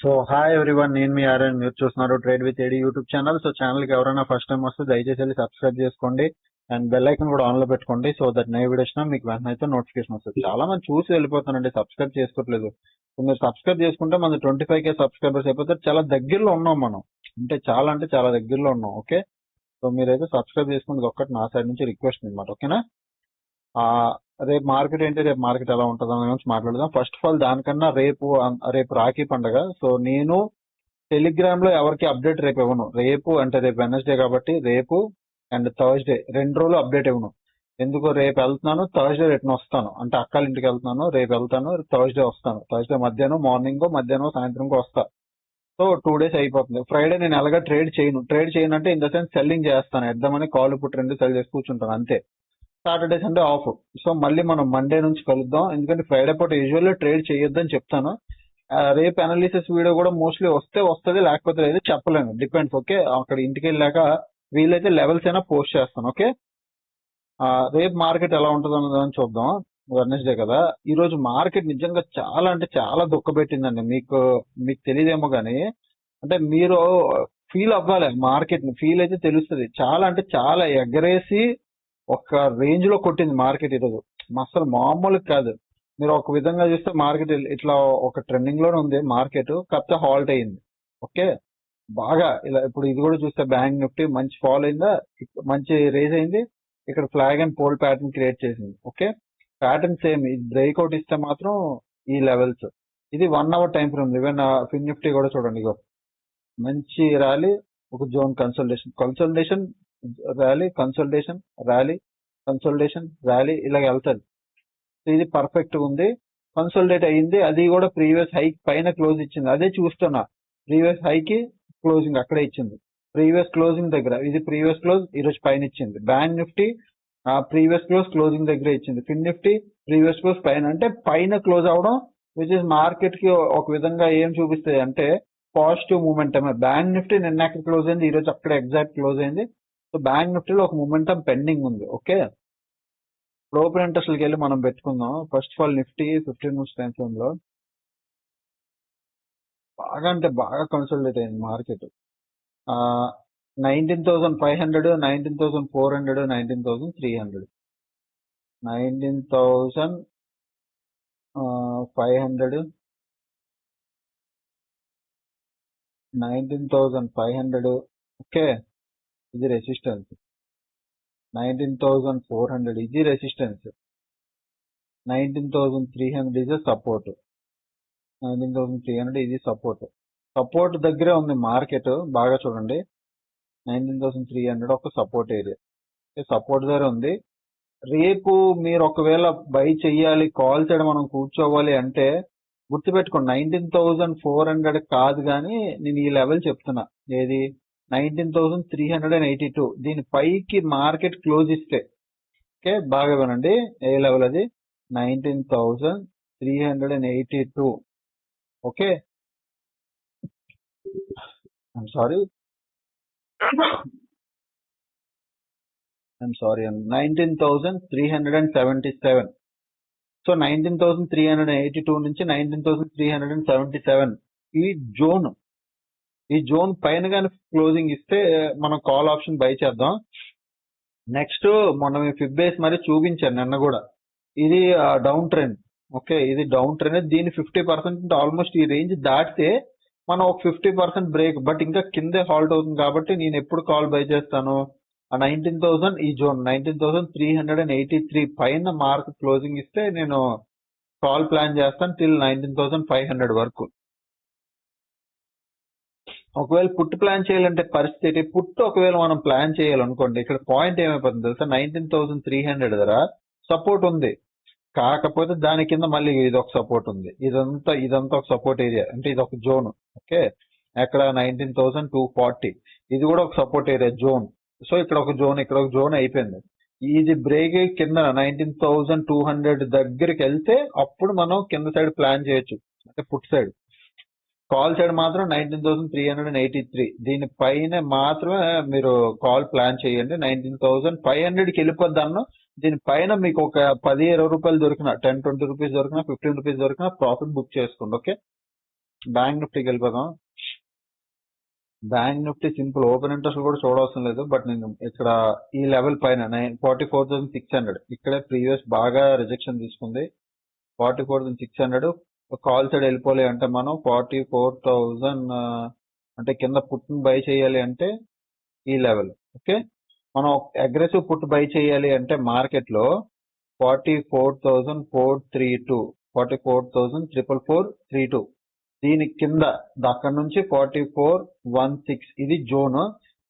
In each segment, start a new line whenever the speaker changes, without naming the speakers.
So hi everyone, నేను మీ RN. మీరు చూస్తున్నారు trade with AD YouTube channel. So ఛానల్కి ఎవరైనా ఫస్ట్ టైం వస్తే దయచేసి వెళ్ళి సబ్స్క్రైబ్ చేసుకోండి అండ్ బెల్ ఐకన్ కూడా ఆన్లో పెట్టుకోండి. సో దట్ నే వీడియో వచ్చినా మీకు వెంటనే అయితే నోటిఫికేషన్ వస్తుంది. చాలా మంది చూసి వెళ్ళిపోతానండి, సబ్స్క్రైబ్ చేసుకోవట్లేదు. సో మీరు సబ్స్క్రైబ్ చేసుకుంటే మన 25K సబ్స్క్రైబర్స్ అయిపోతే చాలా దగ్గరలో ఉన్నాం మనం, అంటే చాలా దగ్గరలో ఉన్నాం. ఓకే, సో మీరైతే సబ్స్క్రైబ్ చేసుకునేది ఒక్కటి నా సైడ్ నుంచి రిక్వెస్ట్ అనమాట. ఓకేనా? రేపు మార్కెట్ ఏంటి, రేపు మార్కెట్ ఎలా ఉంటుంది అనే గురించి మాట్లాడదాం. ఫస్ట్ ఆఫ్ ఆల్ దానికన్నా రేపు రాఖీ పండుగ. సో నేను టెలిగ్రామ్ లో ఎవరికి అప్డేట్ రేపు ఇవ్వను. రేపు అంటే రేపు వెనస్డే కాబట్టి రేపు అండ్ థర్స్డే 2 రోజులు అప్డేట్ ఇవ్వను. ఎందుకు, రేపు వెళ్తున్నాను, థర్స్డే రిటర్న్ వస్తాను. అంటే అక్కల ఇంటికి వెళ్తున్నాను, రేపు వెళ్తాను, థర్స్డే వస్తాను. థర్స్డే మధ్యాహ్నం, మధ్యాహ్నం సాయంత్రంకో వస్తా. సో 2 days అయిపోతుంది. ఫ్రైడే నేను ఎలాగా ట్రేడ్ చేయను అంటే ఇన్ ద సెన్స్ సెల్లింగ్ చేస్తాను, ఎద్దామని కాల్ పుట్టి 2 సెల్ చేసి కూర్చుంటాను అంతే. Saturday Sunday off. సో మళ్ళీ మనం మండే నుంచి కలుద్దాం. ఎందుకంటే ఫ్రైడే పూట యూజువల్లీ ట్రేడ్ చేయొద్దని చెప్తాను. రేపు అనాలిసిస్ వీడియో కూడా మోస్ట్లీ వస్తుంది, లేకపోతే లేదు చెప్పలేను, డిపెండ్స్. ఓకే, అక్కడ ఇంటికి వెళ్ళాక వీలైతే లెవెల్స్ అయినా పోస్ట్ చేస్తాను. ఓకే, రేపు మార్కెట్ ఎలా ఉంటుంది అన్నదని చూద్దాం. వెడ్నెస్డే కదా. ఈ రోజు మార్కెట్ నిజంగా చాలా అంటే చాలా దుఃఖపెట్టిందండి. మీకు తెలియదేమో కానీ, అంటే మీరు ఫీల్ అవ్వాలి, మార్కెట్ ని ఫీల్ అయితే తెలుస్తుంది. చాలా అంటే చాలా ఎగరేసి ఒక రేంజ్ లో కొట్టింది మార్కెట్ ఈరోజు, అసలు మామూలు కాదు. మీరు ఒక విధంగా చూస్తే మార్కెట్ ఇట్లా ఒక ట్రెండింగ్ లోనే ఉంది మార్కెట్, కాకపోతే హాల్ట్ అయ్యింది. ఓకే, బాగా ఇలా ఇప్పుడు ఇది కూడా చూస్తే బ్యాంక్ నిఫ్టీ మంచి ఫాల్ అయిందా, మంచి రేజ్ అయింది. ఇక్కడ flag and pole pattern create చేసింది. Okay, pattern same. ఇది బ్రేక్అవుట్ ఇస్తే మాత్రం ఈ లెవెల్స్, ఇది 1 hour time frame. Even fin Nifty కూడా చూడండి, ఇగో మంచి ర్యాలీ, ఒక zone consultation rally, consultation rally, ఇలా వెళ్తుంది. ఇది పర్ఫెక్ట్ ఉంది, కన్సల్టేట్ అయ్యింది. అది కూడా ప్రీవియస్ హైక్ పైన క్లోజ్ ఇచ్చింది. అదే చూస్తున్నా, ప్రీవియస్ హైకి క్లోజింగ్ అక్కడే ఇచ్చింది. ప్రీవియస్ క్లోజింగ్ దగ్గర ఇది ప్రీవియస్ క్లోజ్ ఈరోజు పైన ఇచ్చింది. Bank Nifty previous close closing దగ్గర ఇచ్చింది. ఫిన్ నిఫ్టీ ప్రీవియస్ క్లోజ్ పైన, అంటే పైన క్లోజ్ అవడం విచ్ ఇస్ మార్కెట్ కి ఒక విధంగా ఏం చూపిస్తుంది అంటే పాజిటివ్ మూమెంటమే. బ్యాంక్ నిఫ్టీ నిన్న ఎక్కడ క్లోజ్ అయింది, ఈరోజు అక్కడ ఎగ్జాక్ట్ క్లోజ్ అయింది. సో బ్యాంక్ నిఫ్టీలో ఒక మూమెంటం పెండింగ్ ఉంది. ఓకే, ఓపెన్ ఇంట్రెస్ట్కి వెళ్ళి మనం పెట్టుకుందాం. First of all Nifty 15 minutes time frame లో బాగా అంటే బాగా కన్సల్టేట్ అయింది మార్కెట్. 19,500, 19,400, 19,300, 19,500, 19,500. ఓకే, ఇది రెసిస్టెన్స్. 19,400 ఇది రెసిస్టెన్స్. 19,300 ఇది సపోర్ట్. 19,300 ఇది సపోర్ట్ దగ్గరే ఉంది మార్కెట్. బాగా చూడండి, 19,300 ఒక సపోర్ట్ ఏరియా, సపోర్ట్ దగ్గర ఉంది. రేపు మీరు ఒకవేళ బై చెయ్యాలి, కాల్ చేయడం, మనం కూర్చోవాలి అంటే గుర్తుపెట్టుకోండి, 19,400 కాదు కానీ నేను ఈ లెవెల్ చెప్తున్నా. ఏది, 19,382. దీని పైకి మార్కెట్ క్లోజ్ ఇస్తే, ఓకే బాగా వినండి, ఏ లెవెల్ అది, 19,382. Okay, I'm sorry 19,377. సో 19,382 నుంచి 19,377 ఈ జోన్ పైన కానీ క్లోజింగ్ ఇస్తే మనం కాల్ ఆప్షన్ బై చేద్దాం. నెక్స్ట్ మొన్న ఫిబ్ బేస్ మరి చూపించాను నిన్న కూడా, ఇది డౌన్ ట్రెండ్. ఓకే, ఇది డౌన్ ట్రెండ్. దీని 50% ఆల్మోస్ట్ ఈ రేంజ్ దాటితే మనం ఒక 50% బ్రేక్, బట్ ఇంకా కిందే హాల్ట్ అవుతుంది. కాబట్టి నేను ఎప్పుడు కాల్ బై చేస్తాను, 19,000 ఈ జోన్ 19,383 పైన మార్క్ క్లోజింగ్ ఇస్తే నేను కాల్ ప్లాన్ చేస్తాను టిల్ 19,500 వరకు. ఒకవేళ పుట్ ప్లాన్ చేయాలంటే పరిస్థితి, పుట్ ఒకవేళ మనం ప్లాన్ చేయాలనుకోండి, ఇక్కడ పాయింట్ ఏమైపోతుంది తెలుసా, 19,300 దగ్గర సపోర్ట్ ఉంది, కాకపోతే దాని కింద మళ్ళీ ఇది ఒక సపోర్ట్ ఉంది. ఇదంతా ఒక సపోర్ట్ ఏరియా, అంటే ఇది ఒక జోన్. ఓకే, ఎక్కడ 19,240 ఇది కూడా ఒక సపోర్ట్ ఏరియా జోన్. సో ఇక్కడ ఒక జోన్ అయిపోయింది. ఇది బ్రేక్ కింద 19,200 దగ్గరికి వెళ్తే అప్పుడు మనం కింద సైడ్ ప్లాన్ చేయొచ్చు, అంటే పుట్ సైడ్. కాల్ సైడ్ మాత్రం 19,383 దీనిపైన మాత్రమే మీరు కాల్ ప్లాన్ చేయండి. 19,500కి వెళ్ళిపోద్ది అన్న, దీనిపైన మీకు ఒక 10-20 రూపాయలు దొరికిన, 10-20 రూపీస్ దొరికిన, 15 రూపీస్ దొరికిన ప్రాఫిట్ బుక్ చేసుకోండి. ఓకే, బ్యాంక్ నిఫ్టీకి వెళ్ళిపోదాం. Bank Nifty simple open interest కూడా చూడవసరం లేదు. బట్ నేను ఇక్కడ ఈ లెవెల్ పైన 44,600 ఇక్కడే ప్రీవియస్ బాగా రిజెక్షన్ తీసుకుంది. 44,600 కాల్ సైడ్ వెళ్ళిపోలే అంటే మనం 44,000 అంటే కింద పుట్ని బై చేయాలి అంటే ఈ లెవెల్. ఓకే, మనం అగ్రెసివ్ పుట్ బై చేయాలి అంటే మార్కెట్ లో 44,432 44,432 దీని కింద అక్కడ నుంచి 44,16 ఇది జోన్.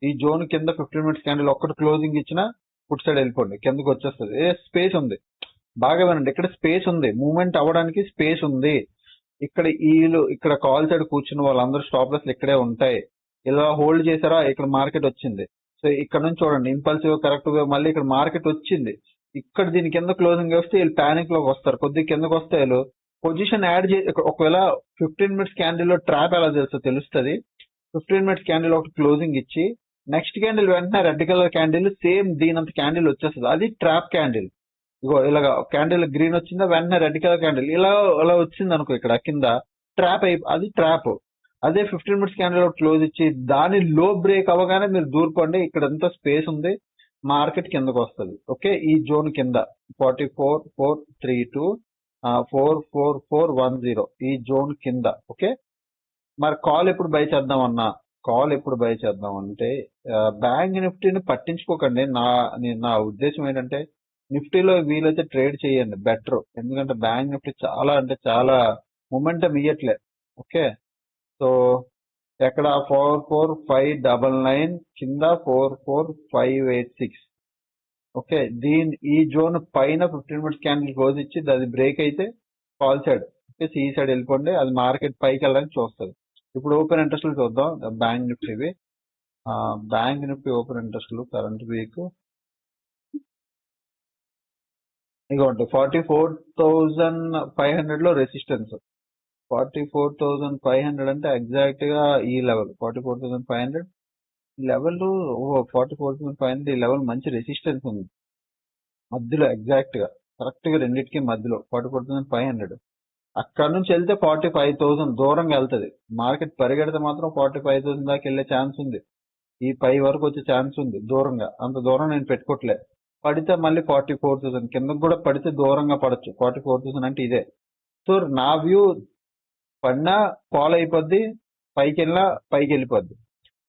ఈ జోన్ కింద 15 మినిట్స్ క్యాండిల్ ఒక్కటి క్లోజింగ్ ఇచ్చిన పుట్ సైడ్ వెళ్ళిపోండి, కిందకి వచ్చేస్తుంది. స్పేస్ ఉంది, బాగా వినండి, ఇక్కడ స్పేస్ ఉంది, మూవ్మెంట్ అవ్వడానికి స్పేస్ ఉంది. ఇక్కడ ఇక్కడ కాల్ సైడ్ కూర్చున్న వాళ్ళందరూ స్టాప్ లాస్ ఇక్కడే ఉంటాయి. ఇలా హోల్డ్ చేశారా, ఇక్కడ మార్కెట్ వచ్చింది. సో ఇక్కడ నుంచి చూడండి, ఇంపల్సివ్ కరెక్ట్ గా మళ్ళీ ఇక్కడ మార్కెట్ వచ్చింది. ఇక్కడ దీని కింద క్లోజింగ్ వస్తే వీళ్ళు ప్యానిక్ లోకి వస్తారు. కొద్దిగా కిందకి వస్తే వీళ్ళు పొజిషన్ యాడ్ చేసి ఒకవేళ 15 మినిట్స్ క్యాండిల్ లో ట్రాప్ ఎలా తెలుస్తుంది. 15 మినిట్స్ క్యాండిల్ ఒకటి క్లోజింగ్ ఇచ్చి నెక్స్ట్ క్యాండిల్ వెంటనే రెడ్ కలర్ క్యాండిల్ సేమ్ దీనంత క్యాండిల్ వచ్చేస్తుంది, అది ట్రాప్ క్యాండిల్. ఇగో ఇలాగా క్యాండిల్ గ్రీన్ వచ్చిందా, వెంటనే రెడ్ కలర్ క్యాండిల్ ఇలా వచ్చింది అనుకో, ఇక్కడ కింద ట్రాప్ అది ట్రాప్. అదే 15 మినిట్స్ క్యాండిల్ క్లోజ్ ఇచ్చి దాని లో బ్రేక్ అవ్వగానే మీరు దూరుకోండి, ఇక్కడ ఎంత స్పేస్ ఉంది, మార్కెట్ కిందకు వస్తుంది. ఓకే, ఈ జోన్ కింద 44,432 44,410 ఈ జోన్ కింద. ఓకే, మరి కాల్ ఎప్పుడు బై చేద్దామన్నా, కాల్ ఎప్పుడు బై చేద్దాం అంటే బ్యాంక్ నిఫ్టీని పట్టించుకోకండి. నా ఉద్దేశం ఏంటంటే నిఫ్టీలో వీలైతే ట్రేడ్ చేయండి బెటర్. ఎందుకంటే బ్యాంక్ నిఫ్టీ చాలా అంటే చాలా మొమెంటం ఇయ్యట్లే. ఓకే, సో ఎక్కడ 44,599 కింద 44,586. ఓకే, ఈ జోన్ పైన 15 మినిట్స్ క్యాండిల్ క్లోజ్ ఇచ్చి అది బ్రేక్ అయితే కాల్ సైడ్ సి సైడ్ వెళ్ళిపోండి, అది మార్కెట్ పైకి వెళ్ళడానికి చూస్తుంది. ఇప్పుడు ఓపెన్ ఇంట్రెస్ట్ చూద్దాం బ్యాంక్ నిఫ్టీవి. Bank Nifty open interest current week ఇదిగోండి 44,500 లో రెసిస్టెన్స్. 44,500 అంటే ఎగ్జాక్ట్ గా ఈ లెవెల్ 44,500 లెవెల్. 44,500 ఈ లెవెల్ మంచి రెసిస్టెన్స్ ఉంది మధ్యలో, ఎగ్జాక్ట్ గా కరెక్ట్ గా రెండింటికి మధ్యలో 44,500. అక్కడ నుంచి వెళ్తే 45,000 దూరంగా వెళ్తుంది. మార్కెట్ పరిగెడితే మాత్రం 45,000 దాకా వెళ్ళే ఛాన్స్ ఉంది, ఈ పై వరకు వచ్చే ఛాన్స్ ఉంది దూరంగా. అంత దూరం నేను పెట్టుకోవట్లే. పడితే మళ్ళీ 44,000 కిందకు కూడా పడితే దూరంగా పడచ్చు. 44,000 అంటే ఇదే. సో నా వ్యూ పడినా ఫాలో అయిపోద్ది, పైకి వెళ్ళినా పైకి వెళ్ళిపోద్ది.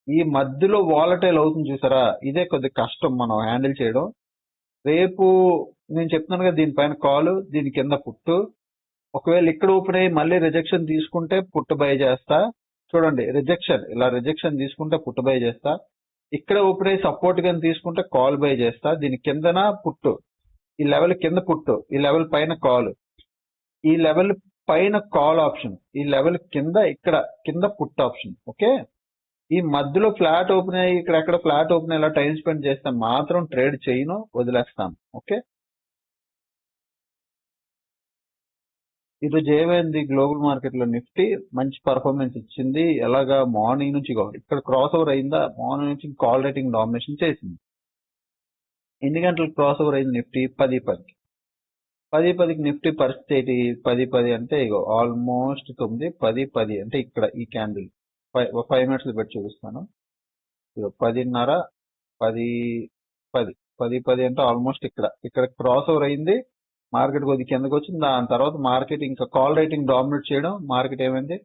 ఈ మధ్యలో వాలటైల్ అవుతుంది చూసారా, ఇదే కొద్ది కష్టం మనం హ్యాండిల్ చేయడం. రేపు నేను చెప్తున్నాను కదా, దీనిపైన కాలు, దీని కింద పుట్టు. ఒకవేళ ఇక్కడ ఓపెన్ అయ్యి మళ్ళీ రిజెక్షన్ తీసుకుంటే పుట్టు బై చేస్తా. చూడండి రిజెక్షన్, ఇలా రిజెక్షన్ తీసుకుంటే పుట్టు బై చేస్తా. ఇక్కడ ఓపెన్ అయ్యి సపోర్ట్ గా తీసుకుంటే కాల్ బై చేస్తా. దీని కిందన పుట్టు, ఈ లెవెల్ కింద పుట్టు, ఈ లెవెల్ పైన కాల్, ఈ లెవెల్ పైన కాల్ ఆప్షన్, ఈ లెవెల్ కింద ఇక్కడ కింద పుట్ ఆప్షన్. ఓకే, ఈ మధ్యలో ఫ్లాట్ ఓపెన్ అయ్యి ఇక్కడ ఎక్కడ ఫ్లాట్ ఓపెన్ ఇలా టైం స్పెండ్ చేస్తే మాత్రం ట్రేడ్ చేయను, వదిలేస్తాను. ఓకే, ఈరోజు ఏమైంది గ్లోబల్ మార్కెట్ లో నిఫ్టీ మంచి పర్ఫార్మెన్స్ ఇచ్చింది. ఎలాగా మార్నింగ్ నుంచి ఇక్కడ క్రాస్ ఓవర్ అయిందా, మార్నింగ్ నుంచి కాల్ రేటింగ్ డామినేషన్ చేసింది. ఎన్ని గంటలకు క్రాస్ ఓవర్ అయింది నిఫ్టీ? 10:10కి. 10:10కి నిఫ్టీ పరిస్థితి ఏంటి? 10:10 అంటే ఇగో ఆల్మోస్ట్ 9, 10:10 అంటే ఇక్కడ ఈ క్యాండిల్ 5 మినిట్స్ పెట్టి చూపిస్తాను. ఇగో 10:30, 10:10 అంటే ఆల్మోస్ట్ ఇక్కడ క్రాస్ ఓవర్ అయింది. మార్కెట్ కొద్ది కిందకి వచ్చింది. దాని తర్వాత మార్కెట్ ఇంకా కాల్ రేటింగ్ డామినేట్ చేయడం, మార్కెట్ ఏమైంది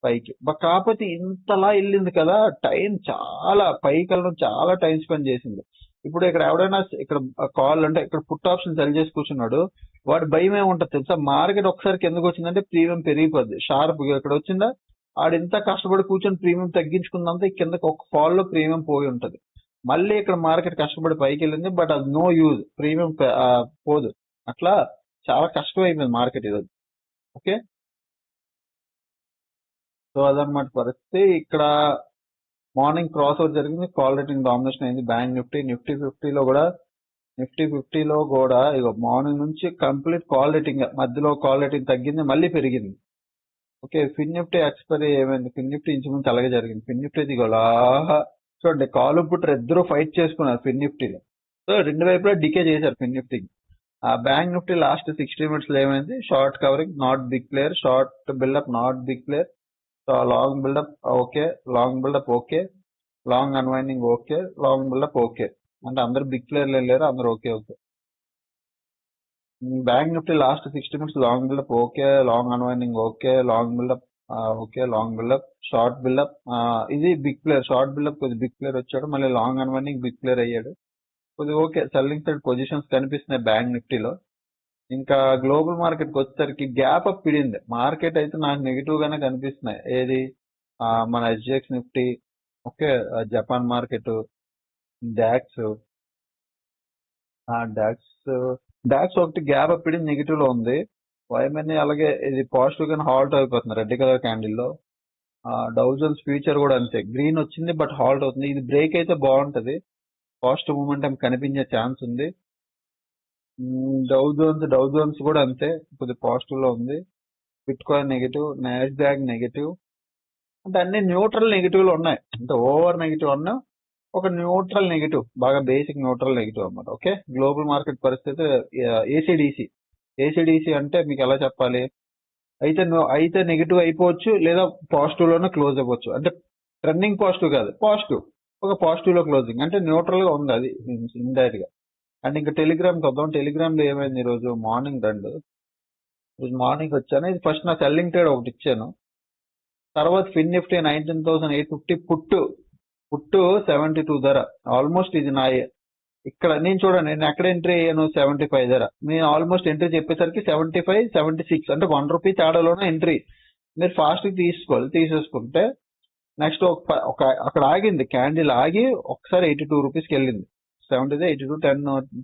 పైకి. కాకపోతే ఇంతలా వెళ్ళింది కదా, టైం చాలా పైకి వెళ్ళడం, చాలా టైం స్పెండ్ చేసింది. ఇప్పుడు ఇక్కడ ఎవడైనా ఇక్కడ కాల్ అంటే ఇక్కడ పుట్ ఆప్షన్ సెల్ చేసి కూర్చున్నాడు, వాడు భయం ఏముంటుంది తెలుసా, మార్కెట్ ఒకసారి కిందకి వచ్చిందంటే ప్రీమియం పెరిగిపోద్ది షార్ప్. ఇక్కడ వచ్చిందా, ఆడింత కష్టపడి కూర్చొని ప్రీమియం తగ్గించుకుందంతా కిందకి ఒక ఫాల్ లో ప్రీమియం పోయి ఉంటది. మళ్ళీ ఇక్కడ మార్కెట్ కష్టపడి పైకి వెళ్ళింది, బట్ అది నో యూజ్, ప్రీమియం పోదు. అట్లా చాలా కష్టం అయిపోయింది మార్కెట్ ఈరోజు. ఓకే, సో అదనమాట పరిస్థితి. ఇక్కడ మార్నింగ్ క్రాస్ ఓవర్ జరిగింది, కాల్ రేటింగ్ డామినేషన్ అయింది బ్యాంక్ నిఫ్టీ. నిఫ్టీ ఫిఫ్టీలో కూడా ఇక మార్నింగ్ నుంచి కంప్లీట్ కాల్ రేటింగ్, మధ్యలో కాల్ రేటింగ్ తగ్గింది, మళ్ళీ పెరిగింది. ఓకే, ఫిన్ నిఫ్టీ ఎక్స్పైరీ ఏమైంది? ఫిన్ నిఫ్టీ ఇంచుమించు అలాగే జరిగింది. ఫిన్ నిఫ్టీ దిగోలా చూడండి, కాలు పుట్టు ఇద్దరు ఫైట్ చేసుకున్నారు ఫిన్ నిఫ్టీలో. సో రెండు వైపులా డికే చేశారు ఫిన్ నిఫ్టీకి. ఆ బ్యాంక్ నిఫ్టీ లాస్ట్ 60 మినిట్స్ లో ఏమైంది? Short covering, not big player, short buildup, not big player. So long buildup okay, long buildup okay, long unwinding okay, long buildup okay. అంటే అందరు బిగ్ ప్లేయర్లు వెళ్ళారు, అందరు okay okay. Bank Nifty last 60 minutes long buildup okay, long unwinding okay, long buildup okay, long buildup, short buildup. ఇది big player, short buildup కొద్ది big player వచ్చాడు, మళ్ళీ long unwinding big player అయ్యాడు. కొద్దిగా ఓకే, సెల్లింగ్ సైడ్ పొజిషన్స్ కనిపిస్తున్నాయి bank నిఫ్టీలో. ఇంకా global మార్కెట్కి వచ్చేసరికి గ్యాప్ అప్ పిడింది. మార్కెట్ అయితే నాకు నెగిటివ్ గానే కనిపిస్తున్నాయి. ఏది మన SGX Nifty, okay, Japan market, DAX, DAX DAX ఒకటి గ్యాప్ అప్ పిడింది, నెగిటివ్ లో ఉంది. వైఎంఎన్ఏ అలాగే ఇది పాజిటివ్ గానే హాల్ట్ అయిపోతుంది రెడ్ కలర్ క్యాండిల్ లో. డౌజన్స్ ఫ్యూచర్ కూడా అంతే, గ్రీన్ వచ్చింది బట్ హాల్ట్ అవుతుంది. ఇది బ్రేక్ అయితే బాగుంటది, పాజిటివ్ మూమెంట్ కనిపించే ఛాన్స్ ఉంది. డౌ జోన్స్ కూడా అంతే, కొద్దిగా పాజిటివ్ లో ఉంది. Bit coin negative, Nasdaq negative, అంటే అన్ని న్యూట్రల్ నెగిటివ్ లో ఉన్నాయి. అంటే ఓవర్ నెగిటివ్ అన్నా ఒక న్యూట్రల్ నెగిటివ్, బాగా బేసిక్ న్యూట్రల్ నెగిటివ్ అన్నమాట. ఓకే, గ్లోబల్ మార్కెట్ పరిస్థితి ఏసీడీసీ అంటే మీకు ఎలా చెప్పాలి, అయితే నెగిటివ్ అయిపోవచ్చు, లేదా పాజిటివ్ లోనే క్లోజ్ అవ్వచ్చు. అంటే ట్రెండింగ్ పాజిటివ్ కాదు, పాజిటివ్, ఒక పాజిటివ్ లో క్లోజింగ్, అంటే న్యూట్రల్ గా ఉంది అది ఇండైరెక్ట్ గా. అండ్ ఇంకా టెలిగ్రామ్ వద్దాం. టెలిగ్రామ్ లో ఏమైంది, ఈ రోజు మార్నింగ్ మార్నింగ్ వచ్చాను. ఇది ఫస్ట్ నా సెల్లింగ్ ట్రేడ్ ఒకటి ఇచ్చాను. తర్వాత ఫిన్ నిఫ్టీ 19,850 పుట్టు 72 ధర, ఆల్మోస్ట్ ఇది నా ఇక్కడ నేను చూడండి, నేను ఎక్కడ ఎంట్రీ అయ్యాను, 75 ధర. నేను ఆల్మోస్ట్ ఎంట్రీ చెప్పేసరికి 75, 76, అంటే ₹1 తేడాలోనే ఎంట్రీ. మీరు ఫాస్ట్ తీసేసుకుంటే నెక్స్ట్ అక్కడ ఆగింది, క్యాండిల్ ఆగి ఒకసారి ₹82కి వెళ్ళింది. 70, 82,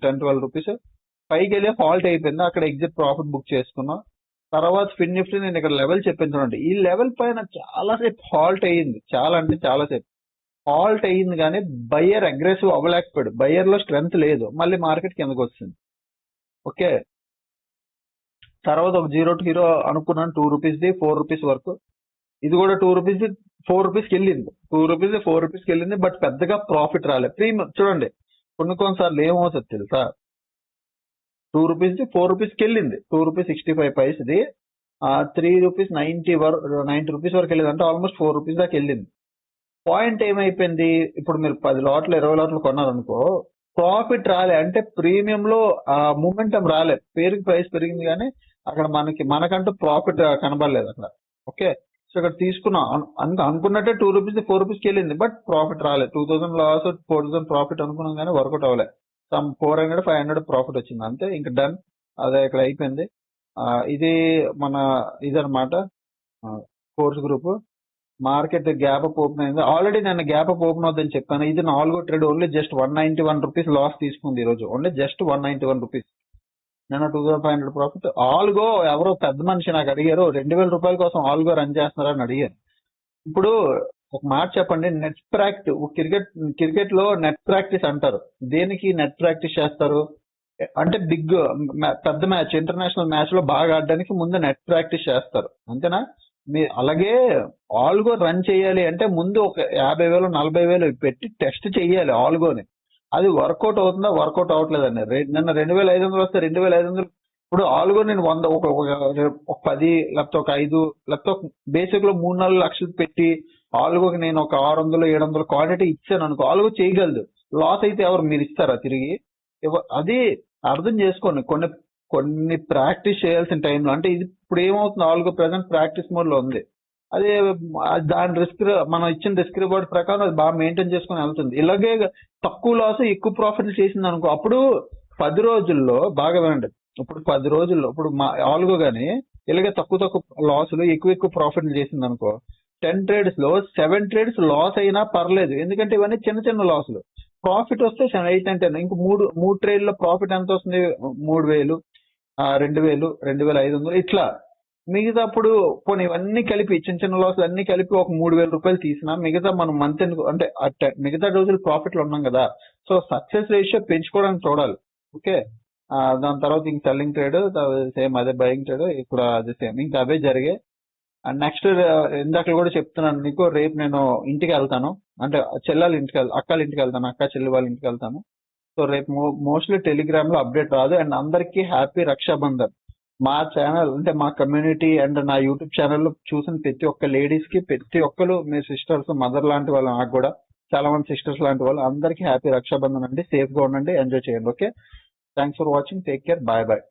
10, 12 రూపీస్ పైకి వెళ్ళి హాల్ట్ అయిపోయింది. అక్కడ ఎగ్జిట్ ప్రాఫిట్ బుక్ చేసుకున్నాం. తర్వాత ఫిన్ నిఫ్టీ నేను ఇక్కడ లెవెల్ చెప్పింది చూడండి, ఈ లెవెల్ పైన చాలాసేపు హాల్ట్ అయ్యింది, చాలా అంటే చాలాసేపు హాల్ట్ అయ్యింది. కానీ బయ్యర్ అగ్రెసివ్ అవ్వలేకపోయాడు, బయ్యర్ లో స్ట్రెంత్ లేదు, మళ్ళీ మార్కెట్ కిందకు వచ్చింది. ఓకే, తర్వాత ఒక జీరో టు హీరో అనుకున్నాను, ₹2ది, ₹4 వరకు. ఇది కూడా ₹2ది, ₹4కి వెళ్ళింది, ₹4కి వెళ్ళింది. బట్ పెద్దగా ప్రాఫిట్ రాలేదు. ప్రీమియం చూడండి, కొన్నిసార్లు ఏమవుతుంది తెలుసా, ₹2ది, ₹4కి వెళ్ళింది, ₹2.65 ₹3.90 వరకు వెళ్ళింది, అంటే ఆల్మోస్ట్ ₹4 దాకా వెళ్ళింది. పాయింట్ ఏమైపోయింది, ఇప్పుడు మీరు 10 లాట్లు 20 లాట్లు కొన్నారనుకో, ప్రాఫిట్ రాలే, అంటే ప్రీమియం లో మూమెంటం రాలే, ప్రైస్ పెరిగింది కానీ అక్కడ మనకంటూ ప్రాఫిట్ కనబడలేదు అక్కడ. ఓకే, సో ఇక్కడ తీసుకున్నాం అనుకున్నట్టే ₹2, ₹4కి వెళ్ళింది, బట్ ప్రాఫిట్ రాలేదు. 2000 లాస్, 4000 ప్రాఫిట్ అనుకున్నాం కానీ వర్కౌట్ అవ్వలేదు. సమ్ 400, 500 ప్రాఫిట్ వచ్చింది, అంతే, ఇంకా డన్, అదే ఇక్కడ అయిపోయింది. ఇది మన ఇదనమాట course group. Market gap up open అయింది, ఆల్రెడీ నేను గ్యాప్ అప్ ఓపెన్ అవుతుందని చెప్పాను. ఇది 4వ ట్రేడ్, ఓన్లీ జస్ట్ ₹191 లాస్ తీసుకుంది ఈ రోజు, ఓన్లీ జస్ట్ ₹191. నేను 2500 ప్రాఫిట్. ఆల్గో ఎవరో పెద్ద మనిషి నాకు అడిగారు, ₹2000 కోసం ఆల్గో రన్ చేస్తున్నారని అడిగారు. ఇప్పుడు ఒక మాట చెప్పండి, నెట్ క్రికెట్ లో నెట్ ప్రాక్టీస్ అంటారు. దేనికి నెట్ ప్రాక్టీస్ చేస్తారు అంటే పెద్ద మ్యాచ్, ఇంటర్నేషనల్ మ్యాచ్ లో బాగా ఆడడానికి ముందు నెట్ ప్రాక్టీస్ చేస్తారు, అంతేనా. అలాగే ఆల్గో రన్ చేయాలి అంటే ముందు ఒక 50,000, 40,000 పెట్టి టెస్ట్ చేయాలి ఆల్గోని. అది వర్కౌట్ అవుతుందా, వర్కౌట్ అవ్వట్లేదండి. నిన్న 2,500 వస్తే 2,500. ఇప్పుడు ఆల్గో నేను 100, ఒక 10, లేకపోతే ఒక 5, లేకపోతే బేసిక్ లో 3-4 లక్షలు పెట్టి ఆల్గోకి నేను ఒక 600, 700 క్వాంటిటీ ఇచ్చాను అనుకో, ఆల్గో చేయగలదు. లాస్ అయితే ఎవరు, మీరు ఇస్తారా తిరిగి? అది అర్థం చేసుకోండి. కొన్ని ప్రాక్టీస్ చేయాల్సిన టైంలో, అంటే ఇది ఇప్పుడు ఏమవుతుంది, ఆల్గో ప్రెసెంట్ ప్రాక్టీస్ మోడ్ లో ఉంది. అదే దాని మనం ఇచ్చిన రిస్క్ రివార్డ్ ప్రకారం అది బాగా మెయింటైన్ చేసుకుని వెళ్తుంది. ఇలాగే తక్కువ లాస్ ఎక్కువ ప్రాఫిట్ చేసింది అనుకో, అప్పుడు 10 రోజుల్లో బాగా వినండి, ఇప్పుడు 10 రోజుల్లో ఇప్పుడు ఆల్గో గానీ ఇలాగే తక్కువ లాసులు ఎక్కువ ప్రాఫిట్ చేసింది అనుకో, 10 ట్రేడ్స్ లో 7 ట్రేడ్స్ లాస్ అయినా పర్లేదు, ఎందుకంటే ఇవన్నీ చిన్న లాసులు. ప్రాఫిట్ వస్తే 8 and 10, ఇంక మూడు ట్రేడ్ లో ప్రాఫిట్ ఎంత వస్తుంది, 3,000, 2,000, 2,500 ఇట్లా. మిగతా అప్పుడు పోనీ ఇవన్నీ కలిపి చిన్న లాస్ అన్ని కలిపి ఒక ₹3,000 తీసినా మిగతా మనం మంత్ అంటే మిగతా రోజులు ప్రాఫిట్ లో ఉన్నాం కదా. సో సక్సెస్ రేషియో పెంచుకోవడానికి చూడాలి. ఓకే, దాని తర్వాత ఇంక సెల్లింగ్ ట్రేడ్ సేమ్ అదే, బయింగ్ ట్రేడ్ ఇప్పుడు అదే సేమ్, ఇంకా అవే జరిగాయి. అండ్ నెక్స్ట్ ఇందాక కూడా చెప్తున్నాను నీకు, రేపు నేను ఇంటికి వెళ్తాను, అంటే అక్కల ఇంటికి వెళ్తాను, అక్క చెల్లి వాళ్ళ ఇంటికి వెళ్తాను. సో రేపు మోస్ట్లీ టెలిగ్రామ్ లో అప్డేట్ రాదు. అండ్ అందరికీ హ్యాపీ రక్షాబంధన్. మా ఛానల్ అంటే మా కమ్యూనిటీ అండ్ నా యూట్యూబ్ ఛానల్లో చూసిన ప్రతి ఒక్క లేడీస్ కి ప్రతి ఒక్కరు మీ సిస్టర్స్ మదర్ లాంటి వాళ్ళు, నాకు కూడా చాలా మంది సిస్టర్స్ లాంటి వాళ్ళు, అందరికీ హ్యాపీ రక్షాబంధన్ అండి. సేఫ్ గా ఉండండి, ఎంజాయ్ చేయండి. Okay, thanks for watching, take care, bye bye.